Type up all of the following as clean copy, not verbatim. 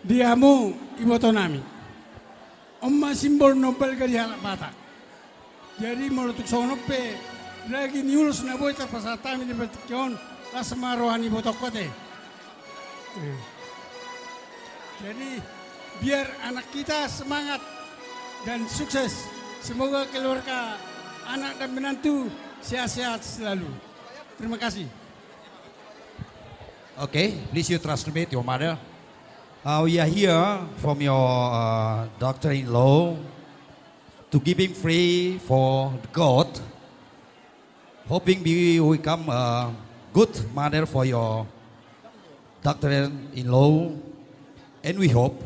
diamo iboto nami. Omma simbol Nobel ka dihala bata. Jadi molutuk sono pe lagi niulus na boy tapasatami di batikyon lasma rohani botok kote. Jadi biar anak kita semangat dan sukses. Semoga keluarga anak dan menantu sehat-sehat selalu. Terima kasih. Okay, please you translate your mother. We are here from your doctor-in-law to giving free for God, hoping we become a good mother for your doctor-in-law, and we hope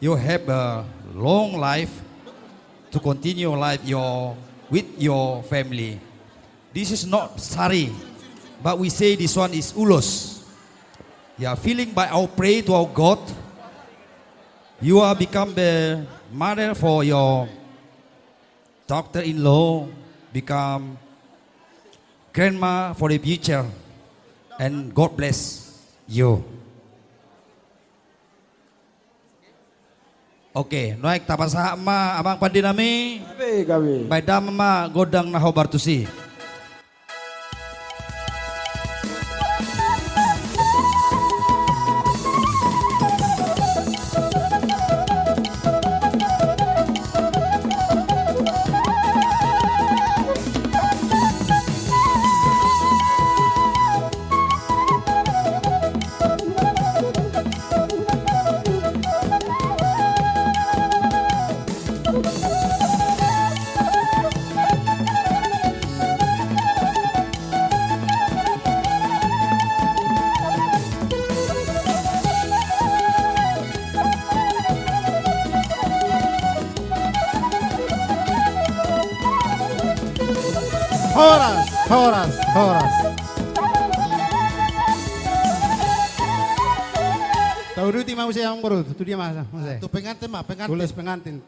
you have a long life to continue life with your family. This is not sari, but we say this one is ulos. Yeah, feeling by our pray to our God, you are become the mother for your daughter-in-law, become grandma for the future, and God bless you. Oke, naik tapasa ma abang pandinami. Kami. Baidam ma godang naho bartusi. Horas. Tahu dulu mau saya ngurut, itu dia masa. Tu pengantin mah, pengantin. Tulis pengantin.